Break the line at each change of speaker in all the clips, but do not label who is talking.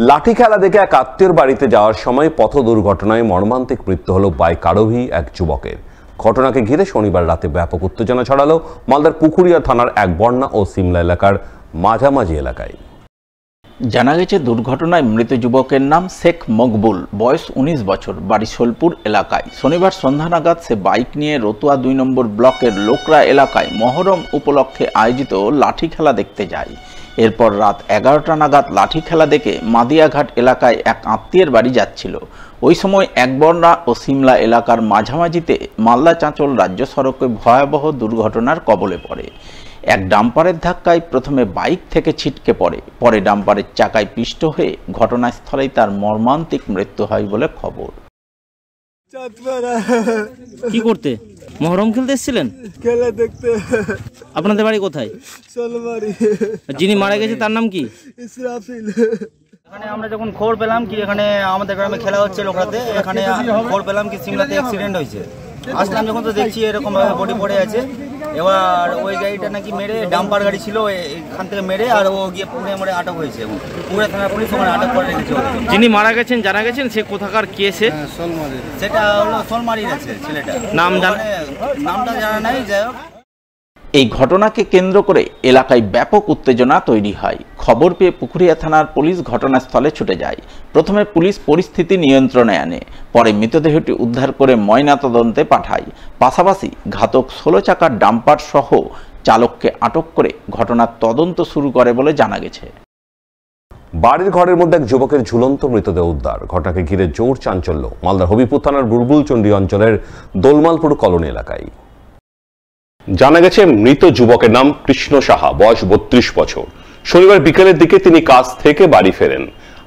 লাঠি খেলা দেখে এক আত্মীয়র বাড়িতে যাওয়ার সময় পথ দুর্ঘটনায় মর্মান্তিক মৃত্যু হলো বাইক আরোহী এক যুবকের। ঘটনাকে ঘিরে শনিবার রাতে ব্যাপক উত্তেজনা ছড়ালো মালদার পুকুরিয়া থানার একবর্ণা ও সিমলা এলাকার মাঝামাঝি এলাকায়।
জানা গেছে দুর্ঘটনায় মৃত যুবকের নাম শেখ মকবুল, বয়স 19 বছর, বাড়ি সোলপুর এলাকায়। শনিবার সন্ধ্যা নাগাদ সে বাইক নিয়ে রতুয়া 2 নম্বর ব্লকের লোকরা এলাকায় মহরম উপলক্ষে আয়োজিত লাঠি খেলা দেখতে যায়। এরপর রাত 11টা নাগাদ লাঠি খেলা দেখে মাদিয়াঘাট এলাকায় এক আত্মীয়ের বাড়ি যাচ্ছিল। ওই সময় একবর্ণা ও সিমলা এলাকার মাঝামাঝিতে মালদা চাঁচল রাজ্য সড়কে ভয়াবহ দুর্ঘটনার কবলে পড়ে। এক ডাম্পারের ধাক্কায় প্রথমে বাইক থেকে ছিটকে পড়ে, পরে ডাম্পারের চাকায় পিষ্ট হয়ে ঘটনাস্থলেই তার মর্মান্তিক মৃত্যু হয় বলে খবর।
কি করতে? মহরম খেলতে এসেছিলেন?
খেলা দেখতে।
আপনাদের বাড়ি কোথায়?
সোলমারি।
যিনি মারা গেছে তার নাম কি?
ইসরাফিল।
এখানে আমরা যখন খবর পেলাম কি এখানে আমাদের গ্রামে খেলা হচ্ছে লোকরাতে, এখানে খবর পেলাম কি সিমলাতে অ্যাক্সিডেন্ট হয়েছে। আসলাম যখন তো দেখছি এরকম ভাবে বডি পড়ে আছে। এবার ওই গাড়িটা নাকি মেরে, ডাম্পার গাড়ি ছিল, এখান থেকে মেরে আর ও গিয়ে পুরে মরে আটক হয়েছে। পুরে থানার পুলিশ ওখানে আটক করে রেখেছে।
যিনি মারা গেছেন জানা গেছেন সে কোথাকার কেসে?
সেটা হলো সোলমারির আছে ছেলেটা। নামটা জানা নাই। যাই হোক,
এই ঘটনাকে কেন্দ্র করে এলাকায় ব্যাপক উত্তেজনা তৈরি হয়। খবর পেয়ে পুকুরিয়া থানার পুলিশ ঘটনাস্থলে ছুটে যায়। প্রথমে পুলিশ পরিস্থিতি নিয়ন্ত্রণে আনে, পরে মৃতদেহটি উদ্ধার করে ময়নাতদন্তে পাঠায়। পাশাপাশি ঘাতক 16 চাকার ডাম্পার সহ চালককে আটক করে ঘটনার তদন্ত শুরু করে বলে জানা গেছে।
বাড়ির ঘরের মধ্যে এক যুবকের ঝুলন্ত মৃতদেহ উদ্ধার। ঘটনাকে ঘিরে জোর চাঞ্চল্য মালদার হবিপুর থানার বুলবুলচন্ডী অঞ্চলের দোলমালপুর কলোনি এলাকায়। জানা গেছে মৃত যুবকের নাম কৃষ্ণ সাহা, বয়স 32 বছর। শনিবার বিকেলের দিকে তিনি কাজ থেকে বাড়ি ফেরেন,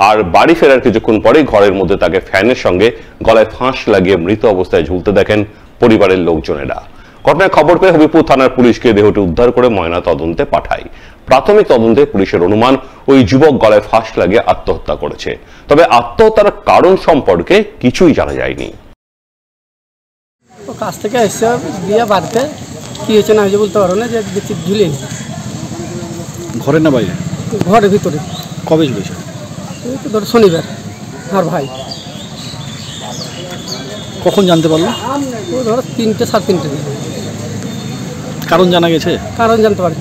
আর বাড়ি ফেরার কিছুক্ষণ পরেই ঘরের মধ্যে তাকে ফ্যানের সঙ্গে গলায় ফাঁস লাগিয়ে মৃত অবস্থায় ঝুলতে দেখেন পরিবারের লোকজনেরা। ঘটনায় খবর পেয়ে হবিপুর থানার পুলিশকে দেহটি উদ্ধার করে ময়না তদন্তে পাঠায়। প্রাথমিক তদন্তে পুলিশের অনুমান ওই যুবক গলায় ফাঁস লাগিয়ে আত্মহত্যা করেছে। তবে আত্মহত্যার কারণ সম্পর্কে কিছুই জানা যায়নি।
কাছ থেকে এসে দিয়ে বাড়িতে কি হয়েছে না হয়েছে বলতে পারো না, যে দেখছি ঝুলে
ঘরে না বাইরে?
ঘরের ভিতরে।
কবে ঝুলেছে?
এই তো ধরো শনিবার। আর ভাই
কখন জানতে পারলো?
ও ধরো 3টে 3:30।
কারণ জানা গেছে?
কারণ জানতে পারি।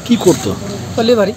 কি করতো?
চলে বাড়ি।